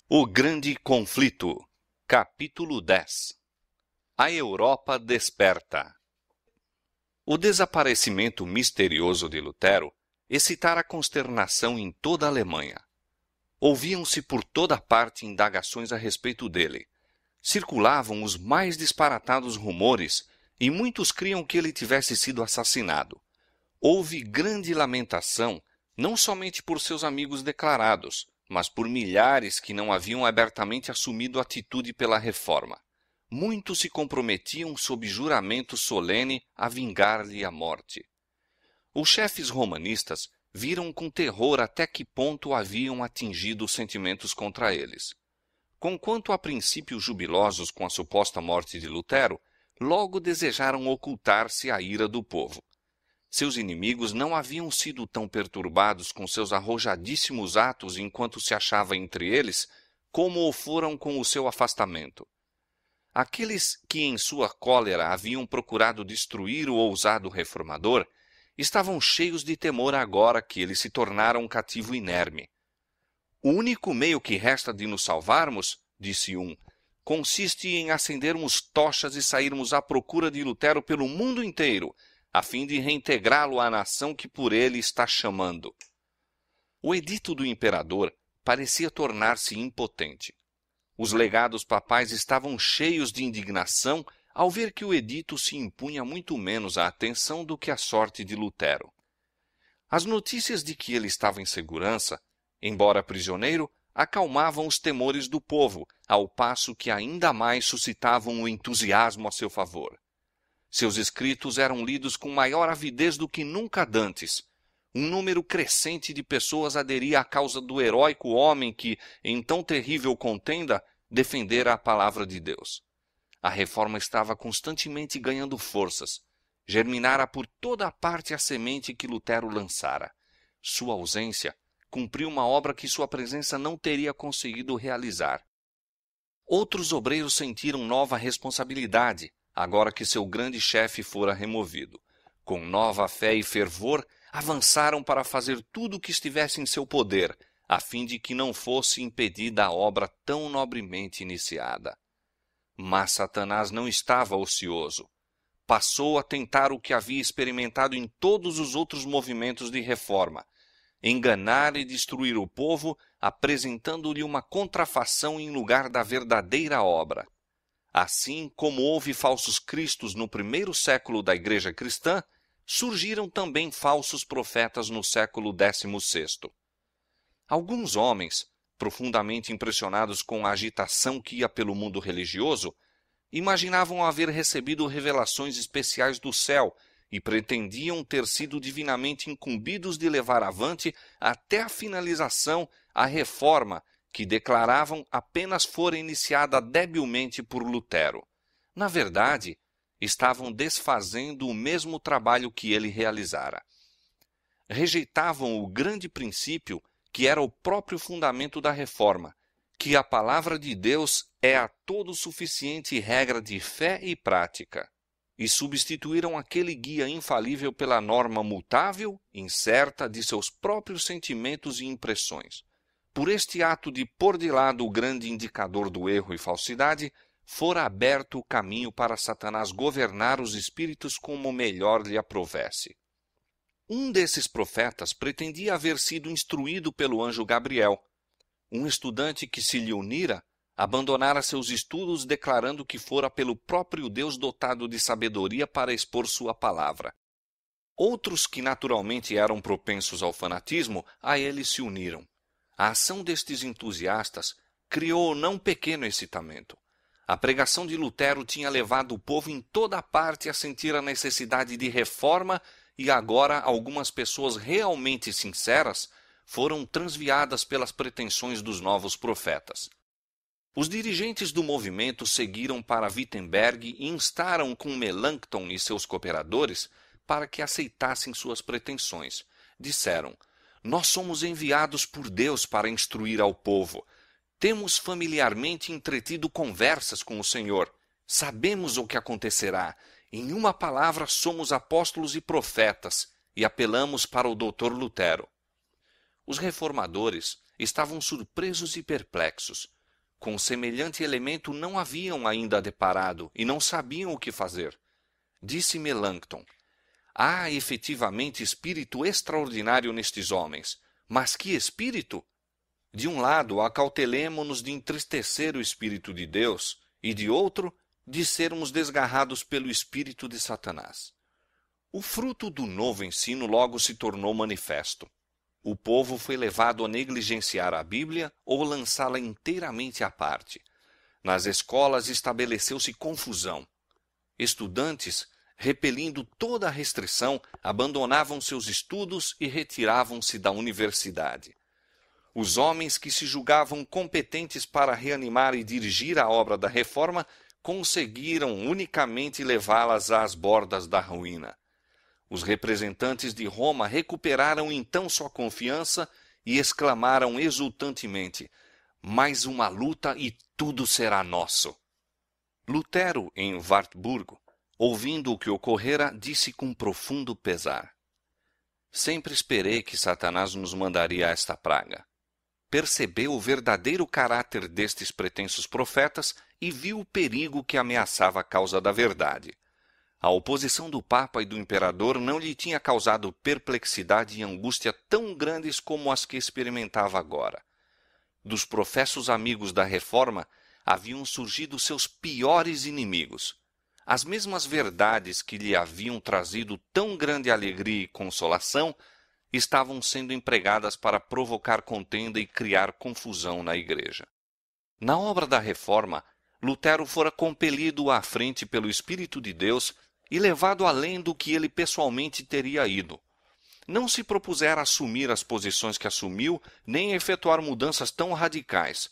O Grande Conflito, capítulo 10. A Europa desperta. O desaparecimento misterioso de Lutero excitara consternação em toda a Alemanha. Ouviam-se por toda parte indagações a respeito dele. Circulavam os mais disparatados rumores, e muitos criam que ele tivesse sido assassinado. Houve grande lamentação, não somente por seus amigos declarados, mas por milhares que não haviam abertamente assumido atitude pela reforma. Muitos se comprometiam sob juramento solene a vingar-lhe a morte. Os chefes romanistas viram com terror até que ponto haviam atingido os sentimentos contra eles. Conquanto a princípio jubilosos com a suposta morte de Lutero, logo desejaram ocultar-se à ira do povo. Seus inimigos não haviam sido tão perturbados com seus arrojadíssimos atos enquanto se achava entre eles, como o foram com o seu afastamento. Aqueles que em sua cólera haviam procurado destruir o ousado reformador, estavam cheios de temor agora que ele se tornara um cativo inerme. O único meio que resta de nos salvarmos, disse um, consiste em acendermos tochas e sairmos à procura de Lutero pelo mundo inteiro, a fim de reintegrá-lo à nação que por ele está chamando. O edito do imperador parecia tornar-se impotente. Os legados papais estavam cheios de indignação ao ver que o edito se impunha muito menos à atenção do que à sorte de Lutero. As notícias de que ele estava em segurança, embora prisioneiro, acalmavam os temores do povo, ao passo que ainda mais suscitavam o entusiasmo a seu favor. Seus escritos eram lidos com maior avidez do que nunca dantes. Um número crescente de pessoas aderia à causa do heróico homem que, em tão terrível contenda, defendera a palavra de Deus. A reforma estava constantemente ganhando forças. Germinara por toda a parte a semente que Lutero lançara. Sua ausência cumpriu uma obra que sua presença não teria conseguido realizar. Outros obreiros sentiram nova responsabilidade, agora que seu grande chefe fora removido. Com nova fé e fervor, avançaram para fazer tudo o que estivesse em seu poder, a fim de que não fosse impedida a obra tão nobremente iniciada. Mas Satanás não estava ocioso. Passou a tentar o que havia experimentado em todos os outros movimentos de reforma: enganar e destruir o povo, apresentando-lhe uma contrafação em lugar da verdadeira obra. Assim como houve falsos cristos no primeiro século da Igreja cristã, surgiram também falsos profetas no século XVI. Alguns homens, profundamente impressionados com a agitação que ia pelo mundo religioso, imaginavam haver recebido revelações especiais do céu e pretendiam ter sido divinamente incumbidos de levar avante até a finalização a reforma que declaravam apenas fora iniciada debilmente por Lutero. Na verdade, estavam desfazendo o mesmo trabalho que ele realizara. Rejeitavam o grande princípio que era o próprio fundamento da reforma, que a palavra de Deus é a todo suficiente regra de fé e prática, e substituíram aquele guia infalível pela norma mutável, incerta, de seus próprios sentimentos e impressões. Por este ato de pôr de lado o grande indicador do erro e falsidade, fora aberto o caminho para Satanás governar os espíritos como melhor lhe aprovesse. Um desses profetas pretendia haver sido instruído pelo anjo Gabriel. Um estudante que se lhe unira abandonara seus estudos declarando que fora pelo próprio Deus dotado de sabedoria para expor sua palavra. Outros que naturalmente eram propensos ao fanatismo, a ele se uniram. A ação destes entusiastas criou não pequeno excitamento. A pregação de Lutero tinha levado o povo em toda a parte a sentir a necessidade de reforma e agora algumas pessoas realmente sinceras foram transviadas pelas pretensões dos novos profetas. Os dirigentes do movimento seguiram para Wittenberg e instaram com Melanchthon e seus cooperadores para que aceitassem suas pretensões. Disseram: nós somos enviados por Deus para instruir ao povo. Temos familiarmente entretido conversas com o Senhor. Sabemos o que acontecerá. Em uma palavra, somos apóstolos e profetas, e apelamos para o Dr. Lutero. Os reformadores estavam surpresos e perplexos. com semelhante elemento não haviam ainda deparado e não sabiam o que fazer. Disse Melanchthon: há efetivamente espírito extraordinário nestes homens. Mas que espírito? De um lado, acautelemo-nos de entristecer o Espírito de Deus, e de outro, de sermos desgarrados pelo espírito de Satanás. O fruto do novo ensino logo se tornou manifesto. O povo foi levado a negligenciar a Bíblia ou lançá-la inteiramente à parte. Nas escolas estabeleceu-se confusão. Estudantes, repelindo toda a restrição, abandonavam seus estudos e retiravam-se da universidade. Os homens que se julgavam competentes para reanimar e dirigir a obra da reforma conseguiram unicamente levá-las às bordas da ruína. Os representantes de Roma recuperaram então sua confiança e exclamaram exultantemente: mais uma luta e tudo será nosso. Lutero, em Wartburgo, ouvindo o que ocorrera, disse com profundo pesar: sempre esperei que Satanás nos mandaria esta praga. Percebeu o verdadeiro caráter destes pretensos profetas e viu o perigo que ameaçava a causa da verdade. A oposição do Papa e do Imperador não lhe tinha causado perplexidade e angústia tão grandes como as que experimentava agora. Dos professos amigos da Reforma haviam surgido seus piores inimigos. As mesmas verdades que lhe haviam trazido tão grande alegria e consolação estavam sendo empregadas para provocar contenda e criar confusão na Igreja. Na obra da Reforma, Lutero fora compelido à frente pelo Espírito de Deus e levado além do que ele pessoalmente teria ido. Não se propusera assumir as posições que assumiu, nem efetuar mudanças tão radicais.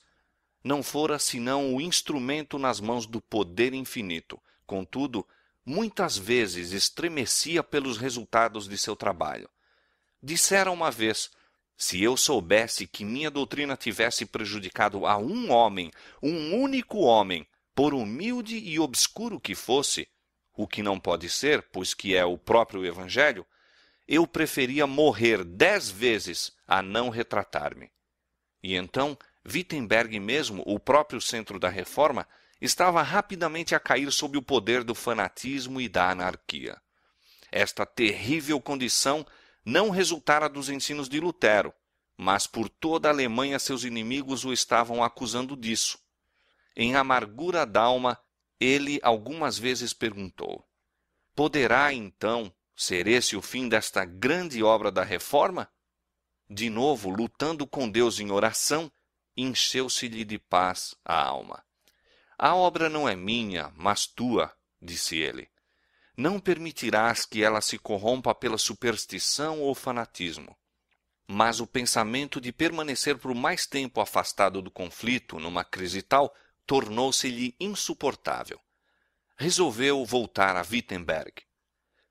Não fora senão o instrumento nas mãos do poder infinito. Contudo, muitas vezes estremecia pelos resultados de seu trabalho. Dissera uma vez: se eu soubesse que minha doutrina tivesse prejudicado a um homem, um único homem, por humilde e obscuro que fosse, o que não pode ser, pois que é o próprio Evangelho, eu preferia morrer 10 vezes a não retratar-me. E então, Wittenberg mesmo, o próprio centro da Reforma, estava rapidamente a cair sob o poder do fanatismo e da anarquia. Esta terrível condição não resultara dos ensinos de Lutero, mas por toda a Alemanha seus inimigos o estavam acusando disso. Em amargura d'alma, ele algumas vezes perguntou: poderá, então, ser esse o fim desta grande obra da Reforma? De novo, lutando com Deus em oração, encheu-se-lhe de paz a alma. A obra não é minha, mas tua, disse ele. Não permitirás que ela se corrompa pela superstição ou fanatismo. Mas o pensamento de permanecer por mais tempo afastado do conflito, numa crise tal, tornou-se-lhe insuportável. Resolveu voltar a Wittenberg.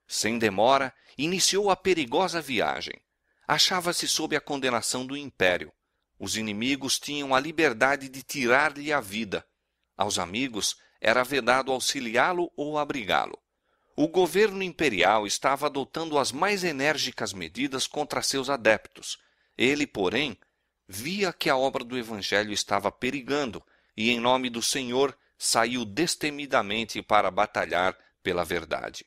Sem demora, iniciou a perigosa viagem. Achava-se sob a condenação do Império. Os inimigos tinham a liberdade de tirar-lhe a vida. Aos amigos era vedado auxiliá-lo ou abrigá-lo. O governo imperial estava adotando as mais enérgicas medidas contra seus adeptos. Ele, porém, via que a obra do Evangelho estava perigando e, em nome do Senhor, saiu destemidamente para batalhar pela verdade.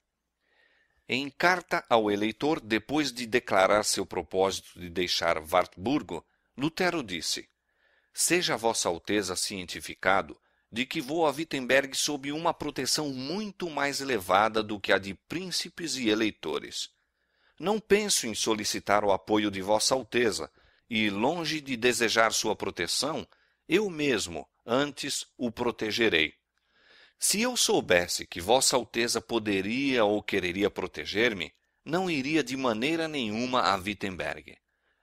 Em carta ao eleitor, depois de declarar seu propósito de deixar Wartburgo, Lutero disse: seja Vossa Alteza cientificado de que vou a Wittenberg sob uma proteção muito mais elevada do que a de príncipes e eleitores. Não penso em solicitar o apoio de Vossa Alteza, e, longe de desejar sua proteção, eu mesmo, antes, o protegerei. Se eu soubesse que Vossa Alteza poderia ou quereria proteger-me, não iria de maneira nenhuma a Wittenberg.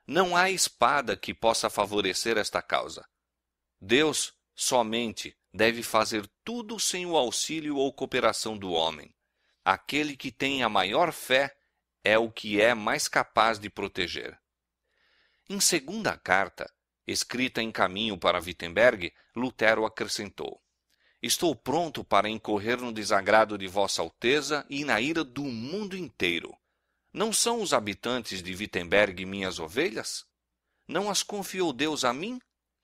Não há espada que possa favorecer esta causa. Deus, somente, deve fazer tudo sem o auxílio ou cooperação do homem. Aquele que tem a maior fé é o que é mais capaz de proteger. Em segunda carta, escrita em caminho para Wittenberg, Lutero acrescentou: estou pronto para incorrer no desagrado de Vossa Alteza e na ira do mundo inteiro. Não são os habitantes de Wittenberg minhas ovelhas? Não as confiou Deus a mim?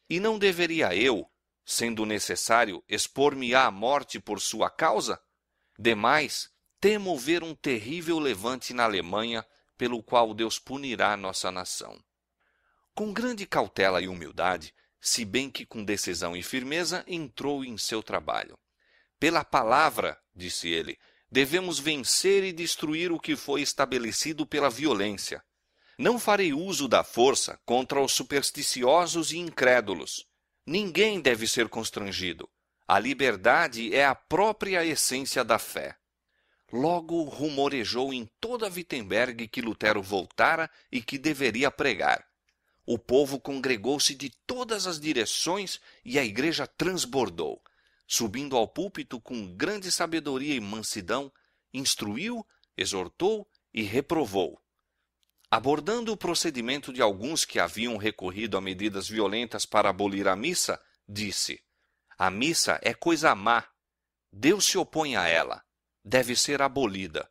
E não deveria eu, sendo necessário expor-me à morte por sua causa? Demais, temo ver um terrível levante na Alemanha, pelo qual Deus punirá nossa nação. Com grande cautela e humildade, se bem que com decisão e firmeza, entrou em seu trabalho. Pela palavra, disse ele, devemos vencer e destruir o que foi estabelecido pela violência. Não farei uso da força contra os supersticiosos e incrédulos. Ninguém deve ser constrangido. A liberdade é a própria essência da fé. Logo rumorejou em toda Wittenberg que Lutero voltara e que deveria pregar. O povo congregou-se de todas as direções e a igreja transbordou. Subindo ao púlpito com grande sabedoria e mansidão, instruiu, exortou e reprovou. Abordando o procedimento de alguns que haviam recorrido a medidas violentas para abolir a missa, disse: a missa é coisa má. Deus se opõe a ela. Deve ser abolida.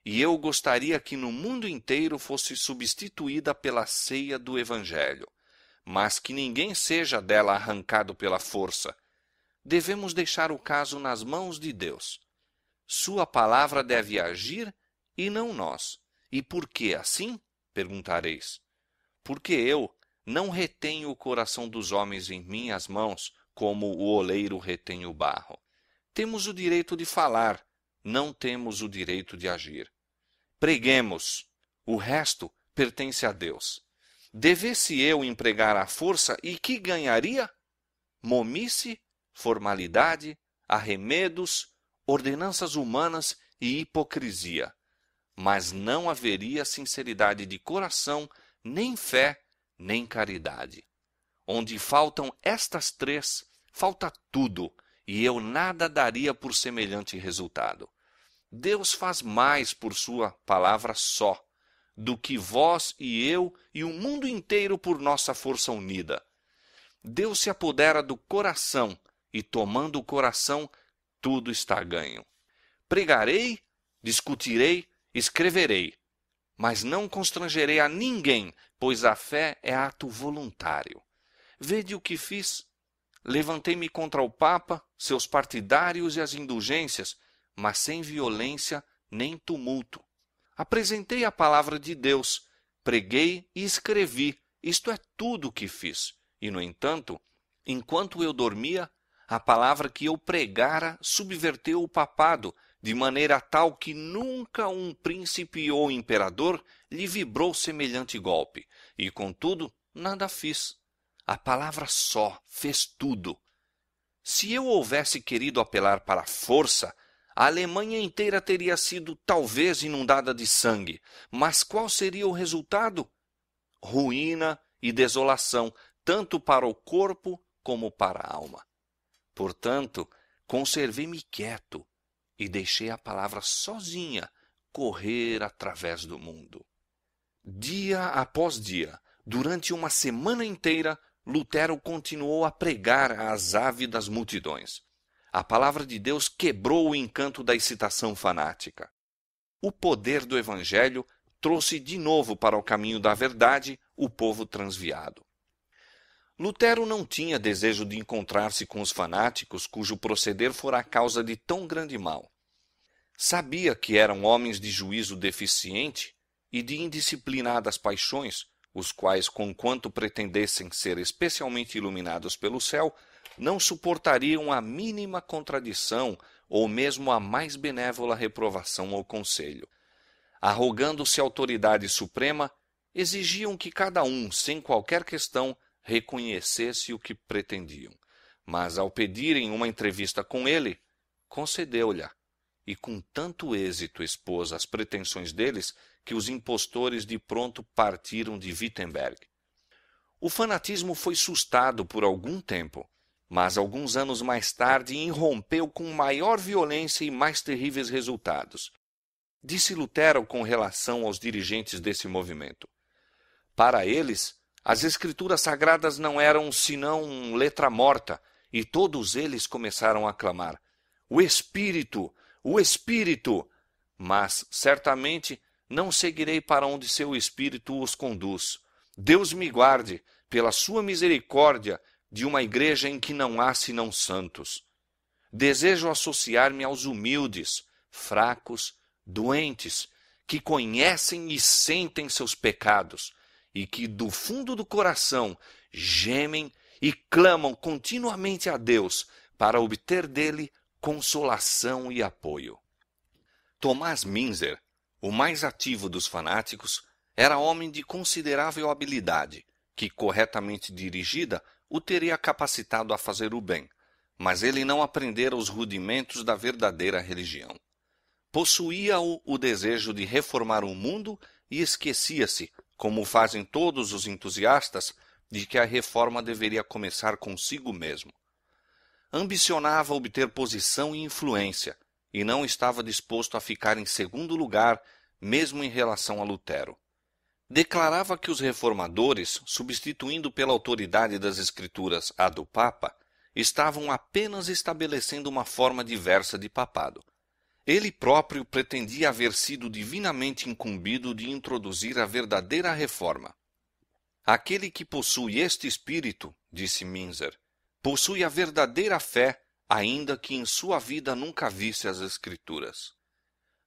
E eu gostaria que no mundo inteiro fosse substituída pela ceia do Evangelho, mas que ninguém seja dela arrancado pela força. Devemos deixar o caso nas mãos de Deus. Sua palavra deve agir e não nós. E por que assim? Perguntareis. Porque eu não retenho o coração dos homens em minhas mãos, como o oleiro retém o barro. Temos o direito de falar, não temos o direito de agir. Preguemos, o resto pertence a Deus. Devesse eu empregar a força e que ganharia? Momice, formalidade, arremedos, ordenanças humanas e hipocrisia. Mas não haveria sinceridade de coração, nem fé, nem caridade. Onde faltam estas três, falta tudo, e eu nada daria por semelhante resultado. Deus faz mais por sua palavra só, do que vós e eu e o mundo inteiro por nossa força unida. Deus se apodera do coração, e tomando o coração, tudo está ganho. Pregarei, discutirei, escreverei, mas não constrangerei a ninguém, pois a fé é ato voluntário. Vede o que fiz. Levantei-me contra o Papa, seus partidários e as indulgências, mas sem violência nem tumulto. Apresentei a palavra de Deus, preguei e escrevi, isto é tudo o que fiz. E, no entanto, enquanto eu dormia, a palavra que eu pregara subverteu o papado, de maneira tal que nunca um príncipe ou imperador lhe vibrou semelhante golpe, e, contudo, nada fiz. A palavra só fez tudo. Se eu houvesse querido apelar para a força, a Alemanha inteira teria sido talvez inundada de sangue, mas qual seria o resultado? Ruína e desolação, tanto para o corpo como para a alma. Portanto, conservei-me quieto e deixei a palavra sozinha correr através do mundo. Dia após dia, durante uma semana inteira, Lutero continuou a pregar às ávidas multidões. A palavra de Deus quebrou o encanto da excitação fanática. O poder do Evangelho trouxe de novo para o caminho da verdade o povo transviado. Lutero não tinha desejo de encontrar-se com os fanáticos cujo proceder fora a causa de tão grande mal. Sabia que eram homens de juízo deficiente e de indisciplinadas paixões, os quais, conquanto pretendessem ser especialmente iluminados pelo céu, não suportariam a mínima contradição ou mesmo a mais benévola reprovação ou conselho. Arrogando-se autoridade suprema, exigiam que cada um, sem qualquer questão, reconhecesse o que pretendiam. Mas, ao pedirem uma entrevista com ele, concedeu-lhe, e com tanto êxito expôs as pretensões deles que os impostores de pronto partiram de Wittenberg. O fanatismo foi sustado por algum tempo, mas alguns anos mais tarde irrompeu com maior violência e mais terríveis resultados. Disse Lutero com relação aos dirigentes desse movimento: para eles, as escrituras sagradas não eram senão letra morta, e todos eles começaram a clamar: o Espírito! O Espírito! Mas, certamente, não seguirei para onde seu Espírito os conduz. Deus me guarde, pela sua misericórdia, de uma igreja em que não há senão santos. Desejo associar-me aos humildes, fracos, doentes, que conhecem e sentem seus pecados e que do fundo do coração gemem e clamam continuamente a Deus para obter dele consolação e apoio. Thomas Müntzer, o mais ativo dos fanáticos, era homem de considerável habilidade, que, corretamente dirigida, o teria capacitado a fazer o bem, mas ele não aprendera os rudimentos da verdadeira religião. Possuía-o o desejo de reformar o mundo e esquecia-se, como fazem todos os entusiastas, de que a reforma deveria começar consigo mesmo. Ambicionava obter posição e influência, e não estava disposto a ficar em segundo lugar, mesmo em relação a Lutero. Declarava que os reformadores, substituindo pela autoridade das Escrituras a do Papa, estavam apenas estabelecendo uma forma diversa de papado. Ele próprio pretendia haver sido divinamente incumbido de introduzir a verdadeira reforma. Aquele que possui este espírito, disse Müntzer, possui a verdadeira fé, ainda que em sua vida nunca visse as Escrituras.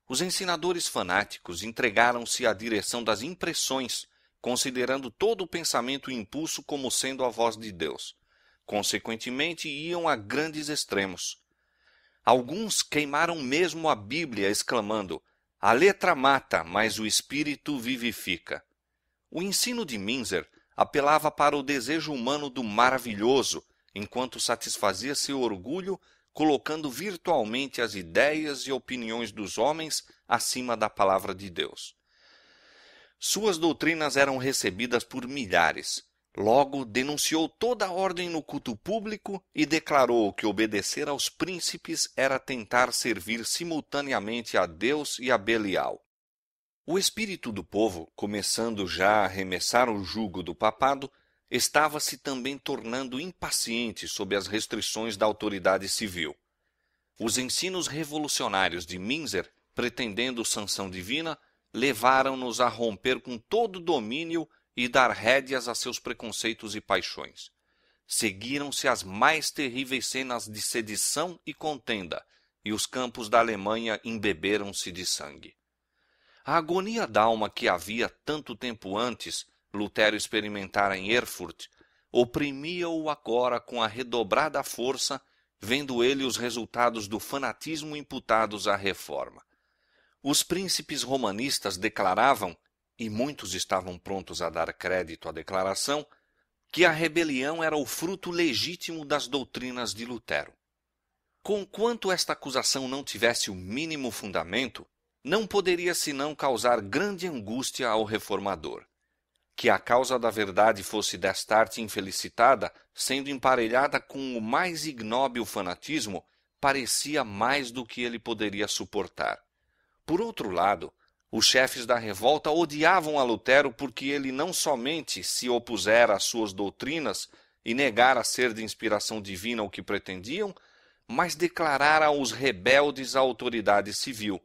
Os ensinadores fanáticos entregaram-se à direção das impressões, considerando todo o pensamento e impulso como sendo a voz de Deus. Consequentemente, iam a grandes extremos. Alguns queimaram mesmo a Bíblia, exclamando: "A letra mata, mas o Espírito vivifica." O ensino de Müntzer apelava para o desejo humano do maravilhoso, enquanto satisfazia seu orgulho, colocando virtualmente as ideias e opiniões dos homens acima da palavra de Deus. Suas doutrinas eram recebidas por milhares. Logo, denunciou toda a ordem no culto público e declarou que obedecer aos príncipes era tentar servir simultaneamente a Deus e a Belial. O espírito do povo, começando já a arremessar o jugo do papado, estava-se também tornando impaciente sob as restrições da autoridade civil. Os ensinos revolucionários de Müntzer, pretendendo sanção divina, levaram-nos a romper com todo o domínio e dar rédeas a seus preconceitos e paixões. Seguiram-se as mais terríveis cenas de sedição e contenda, e os campos da Alemanha embeberam-se de sangue. A agonia d'alma que havia tanto tempo antes Lutero experimentara em Erfurt, oprimia-o agora com a redobrada força, vendo ele os resultados do fanatismo imputados à reforma. Os príncipes romanistas declaravam, e muitos estavam prontos a dar crédito à declaração, que a rebelião era o fruto legítimo das doutrinas de Lutero. Conquanto esta acusação não tivesse o mínimo fundamento, não poderia senão causar grande angústia ao reformador. Que a causa da verdade fosse destarte infelicitada, sendo emparelhada com o mais ignóbil fanatismo, parecia mais do que ele poderia suportar. Por outro lado, os chefes da revolta odiavam a Lutero porque ele não somente se opusera às suas doutrinas e negara ser de inspiração divina o que pretendiam, mas declarara aos rebeldes a autoridade civil.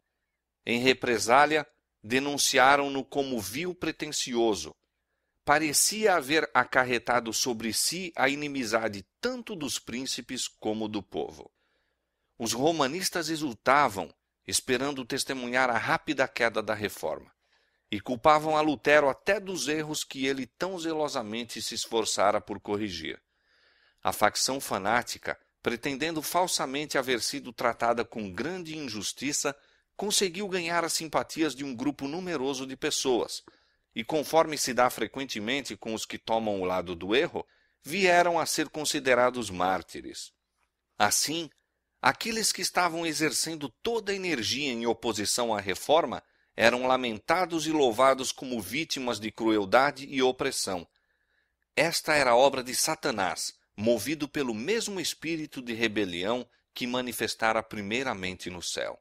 Em represália, denunciaram-no como vil pretensioso. Parecia haver acarretado sobre si a inimizade tanto dos príncipes como do povo. Os romanistas exultavam, esperando testemunhar a rápida queda da reforma, e culpavam a Lutero até dos erros que ele tão zelosamente se esforçara por corrigir. A facção fanática, pretendendo falsamente haver sido tratada com grande injustiça, conseguiu ganhar as simpatias de um grupo numeroso de pessoas, e conforme se dá frequentemente com os que tomam o lado do erro, vieram a ser considerados mártires. Assim, aqueles que estavam exercendo toda a energia em oposição à reforma eram lamentados e louvados como vítimas de crueldade e opressão. Esta era a obra de Satanás, movido pelo mesmo espírito de rebelião que manifestara primeiramente no céu.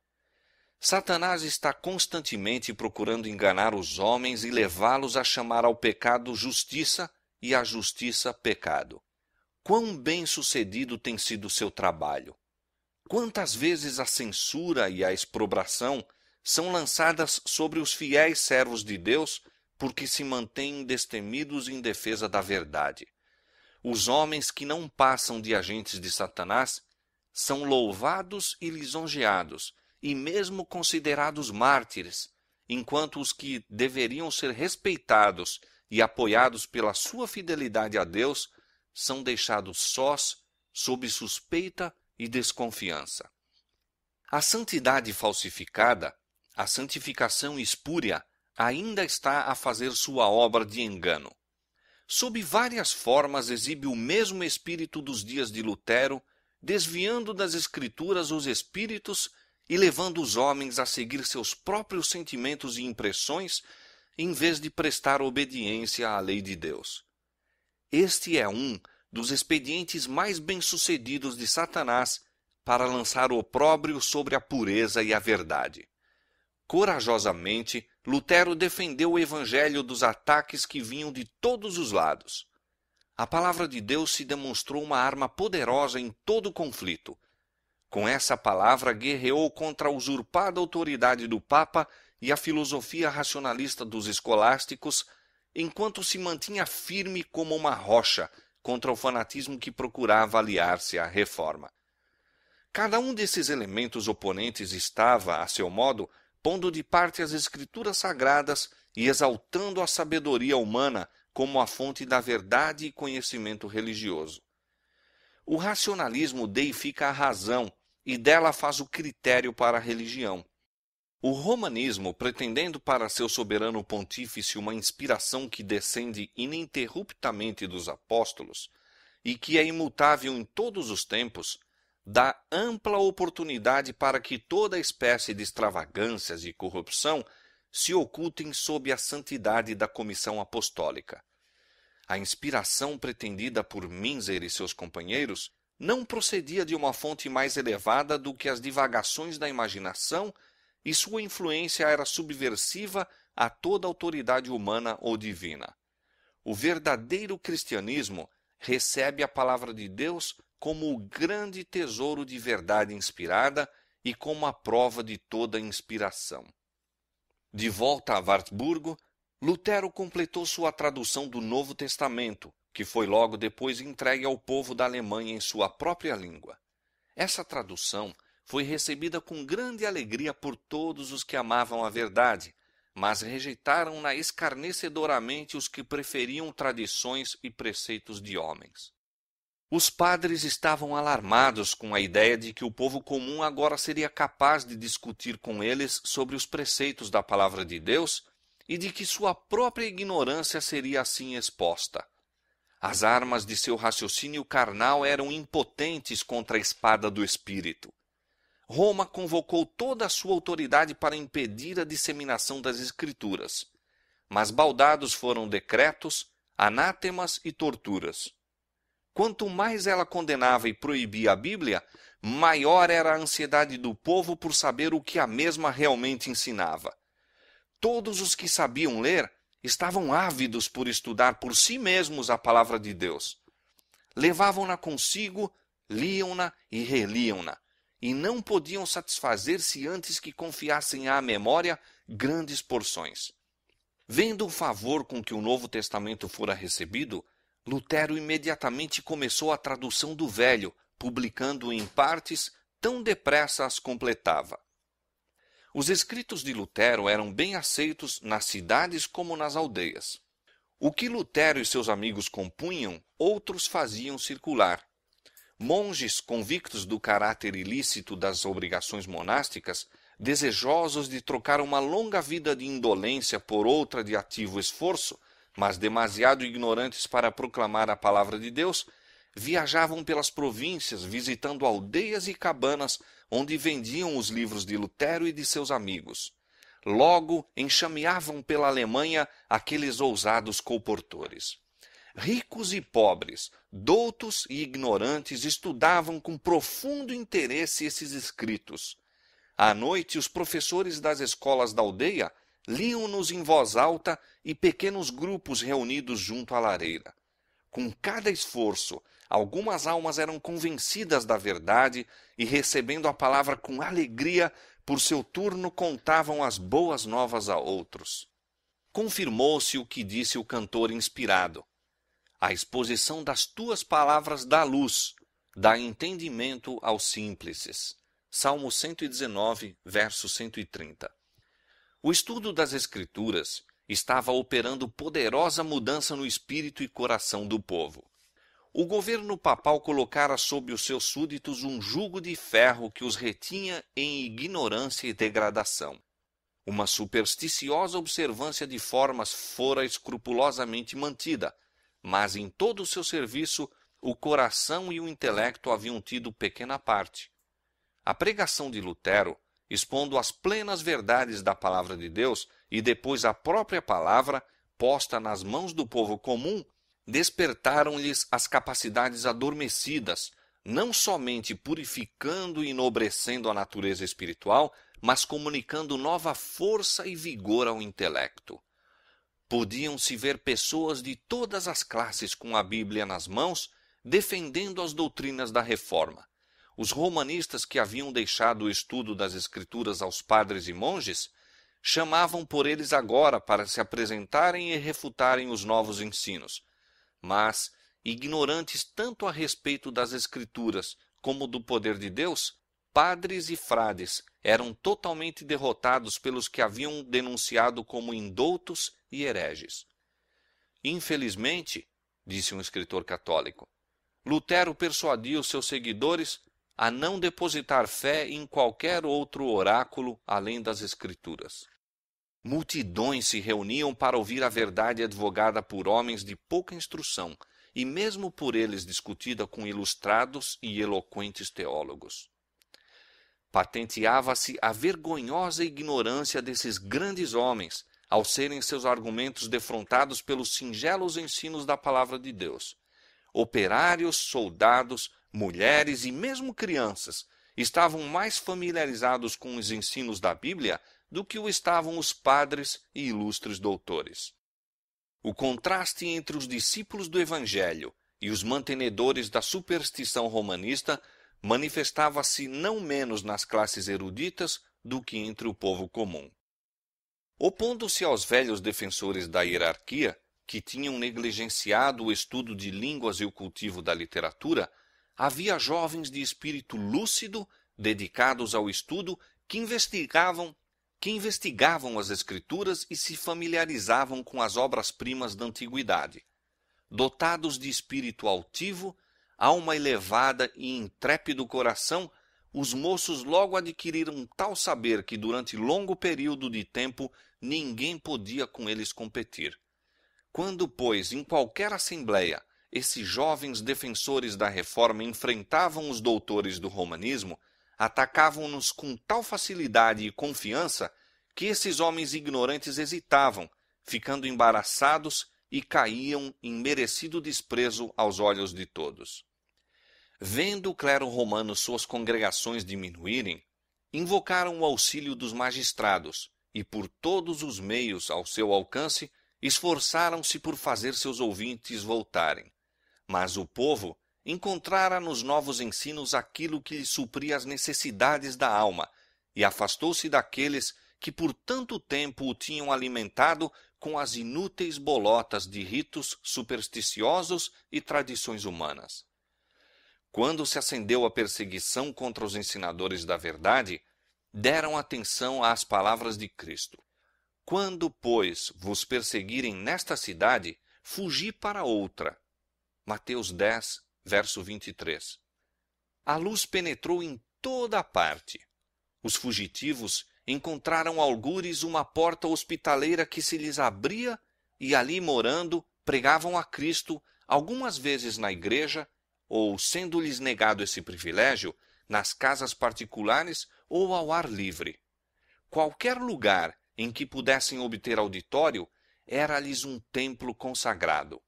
Satanás está constantemente procurando enganar os homens e levá-los a chamar ao pecado justiça e à justiça pecado. Quão bem-sucedido tem sido seu trabalho! Quantas vezes a censura e a exprobração são lançadas sobre os fiéis servos de Deus porque se mantêm destemidos em defesa da verdade. os homens que não passam de agentes de Satanás são louvados e lisonjeados, e mesmo considerados mártires, enquanto os que deveriam ser respeitados e apoiados pela sua fidelidade a Deus são deixados sós, sob suspeita e desconfiança. A santidade falsificada, a santificação espúria, ainda está a fazer sua obra de engano. Sob várias formas exibe o mesmo espírito dos dias de Lutero, desviando das Escrituras os espíritos e levando os homens a seguir seus próprios sentimentos e impressões, em vez de prestar obediência à lei de Deus. Este é um dos expedientes mais bem-sucedidos de Satanás para lançar opróbrio sobre a pureza e a verdade. Corajosamente, Lutero defendeu o evangelho dos ataques que vinham de todos os lados. A palavra de Deus se demonstrou uma arma poderosa em todo o conflito. Com essa palavra, guerreou contra a usurpada autoridade do Papa e a filosofia racionalista dos escolásticos, enquanto se mantinha firme como uma rocha contra o fanatismo que procurava aliar-se à Reforma. Cada um desses elementos oponentes estava, a seu modo, pondo de parte as Escrituras sagradas e exaltando a sabedoria humana como a fonte da verdade e conhecimento religioso. O racionalismo deifica a razão e dela faz o critério para a religião. O romanismo, pretendendo para seu soberano pontífice uma inspiração que descende ininterruptamente dos apóstolos e que é imutável em todos os tempos, dá ampla oportunidade para que toda espécie de extravagâncias e corrupção se ocultem sob a santidade da comissão apostólica. A inspiração pretendida por Minzer e seus companheiros não procedia de uma fonte mais elevada do que as divagações da imaginação, e sua influência era subversiva a toda autoridade humana ou divina. O verdadeiro cristianismo recebe a palavra de Deus como o grande tesouro de verdade inspirada e como a prova de toda inspiração. De volta a Wartburgo, Lutero completou sua tradução do Novo Testamento, que foi logo depois entregue ao povo da Alemanha em sua própria língua. Essa tradução foi recebida com grande alegria por todos os que amavam a verdade, mas rejeitaram-na escarnecedoramente os que preferiam tradições e preceitos de homens. Os padres estavam alarmados com a ideia de que o povo comum agora seria capaz de discutir com eles sobre os preceitos da palavra de Deus e de que sua própria ignorância seria assim exposta. As armas de seu raciocínio carnal eram impotentes contra a espada do Espírito. Roma convocou toda a sua autoridade para impedir a disseminação das Escrituras, mas baldados foram decretos, anátemas e torturas. Quanto mais ela condenava e proibia a Bíblia, maior era a ansiedade do povo por saber o que a mesma realmente ensinava. Todos os que sabiam ler estavam ávidos por estudar por si mesmos a palavra de Deus. Levavam-na consigo, liam-na e reliam-na, e não podiam satisfazer-se antes que confiassem à memória grandes porções. Vendo o favor com que o Novo Testamento fora recebido, Lutero imediatamente começou a tradução do Velho, publicando em partes, tão depressa as completava. Os escritos de Lutero eram bem aceitos nas cidades como nas aldeias. O que Lutero e seus amigos compunham, outros faziam circular. Monges convictos do caráter ilícito das obrigações monásticas, desejosos de trocar uma longa vida de indolência por outra de ativo esforço, mas demasiado ignorantes para proclamar a palavra de Deus, viajavam pelas províncias, visitando aldeias e cabanas onde vendiam os livros de Lutero e de seus amigos. Logo enxameavam pela Alemanha aqueles ousados colportores. Ricos e pobres, doutos e ignorantes estudavam com profundo interesse esses escritos. À noite, os professores das escolas da aldeia liam-nos em voz alta e pequenos grupos reunidos junto à lareira. Com cada esforço, algumas almas eram convencidas da verdade e, recebendo a palavra com alegria, por seu turno contavam as boas novas a outros. Confirmou-se o que disse o cantor inspirado. A exposição das tuas palavras dá luz, dá entendimento aos simples. Salmo 119, verso 130. O estudo das Escrituras estava operando poderosa mudança no espírito e coração do povo. O governo papal colocara sob os seus súditos um jugo de ferro que os retinha em ignorância e degradação. Uma supersticiosa observância de formas fora escrupulosamente mantida, mas em todo o seu serviço o coração e o intelecto haviam tido pequena parte. A pregação de Lutero, expondo as plenas verdades da palavra de Deus e depois a própria palavra, posta nas mãos do povo comum, despertaram-lhes as capacidades adormecidas, não somente purificando e enobrecendo a natureza espiritual, mas comunicando nova força e vigor ao intelecto. Podiam-se ver pessoas de todas as classes com a Bíblia nas mãos, defendendo as doutrinas da Reforma. Os romanistas que haviam deixado o estudo das Escrituras aos padres e monges, chamavam por eles agora para se apresentarem e refutarem os novos ensinos. Mas, ignorantes tanto a respeito das Escrituras como do poder de Deus, padres e frades eram totalmente derrotados pelos que haviam denunciado como indoutos e hereges. Infelizmente, disse um escritor católico, Lutero persuadiu seus seguidores a não depositar fé em qualquer outro oráculo além das Escrituras. Multidões se reuniam para ouvir a verdade advogada por homens de pouca instrução, e mesmo por eles discutida com ilustrados e eloquentes teólogos. Patenteava-se a vergonhosa ignorância desses grandes homens, ao serem seus argumentos defrontados pelos singelos ensinos da palavra de Deus. Operários, soldados, mulheres e mesmo crianças estavam mais familiarizados com os ensinos da Bíblia do que o estavam os padres e ilustres doutores. O contraste entre os discípulos do Evangelho e os mantenedores da superstição romanista manifestava-se não menos nas classes eruditas do que entre o povo comum. Opondo-se aos velhos defensores da hierarquia, que tinham negligenciado o estudo de línguas e o cultivo da literatura, havia jovens de espírito lúcido, dedicados ao estudo, que investigavam as Escrituras e se familiarizavam com as obras-primas da antiguidade. Dotados de espírito altivo, alma elevada e intrépido coração, os moços logo adquiriram tal saber que durante longo período de tempo ninguém podia com eles competir. Quando, pois, em qualquer assembleia, esses jovens defensores da Reforma enfrentavam os doutores do romanismo, atacavam-nos com tal facilidade e confiança que esses homens ignorantes hesitavam, ficando embaraçados e caíam em merecido desprezo aos olhos de todos. Vendo o clero romano suas congregações diminuírem, invocaram o auxílio dos magistrados e, por todos os meios ao seu alcance, esforçaram-se por fazer seus ouvintes voltarem. Mas o povo encontrara nos novos ensinos aquilo que lhe supria as necessidades da alma e afastou-se daqueles que por tanto tempo o tinham alimentado com as inúteis bolotas de ritos supersticiosos e tradições humanas. Quando se acendeu a perseguição contra os ensinadores da verdade, deram atenção às palavras de Cristo. Quando, pois, vos perseguirem nesta cidade, fugi para outra. Mateus 10, verso 23. A luz penetrou em toda a parte. Os fugitivos encontraram algures uma porta hospitaleira que se lhes abria e ali morando pregavam a Cristo, algumas vezes na igreja, ou, sendo-lhes negado esse privilégio, nas casas particulares ou ao ar livre. Qualquer lugar em que pudessem obter auditório era-lhes um templo consagrado.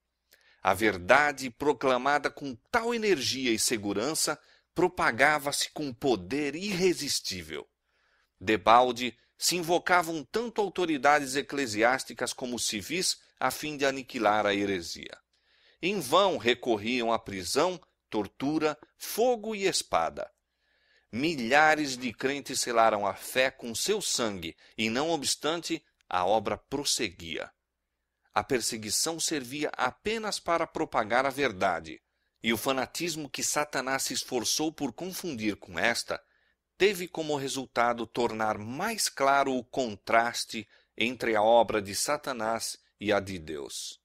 A verdade, proclamada com tal energia e segurança, propagava-se com poder irresistível. Debalde se invocavam tanto autoridades eclesiásticas como civis a fim de aniquilar a heresia. Em vão recorriam à prisão, tortura, fogo e espada. Milhares de crentes selaram a fé com seu sangue e, não obstante, a obra prosseguia. a perseguição servia apenas para propagar a verdade, e o fanatismo que Satanás se esforçou por confundir com esta teve como resultado tornar mais claro o contraste entre a obra de Satanás e a de Deus.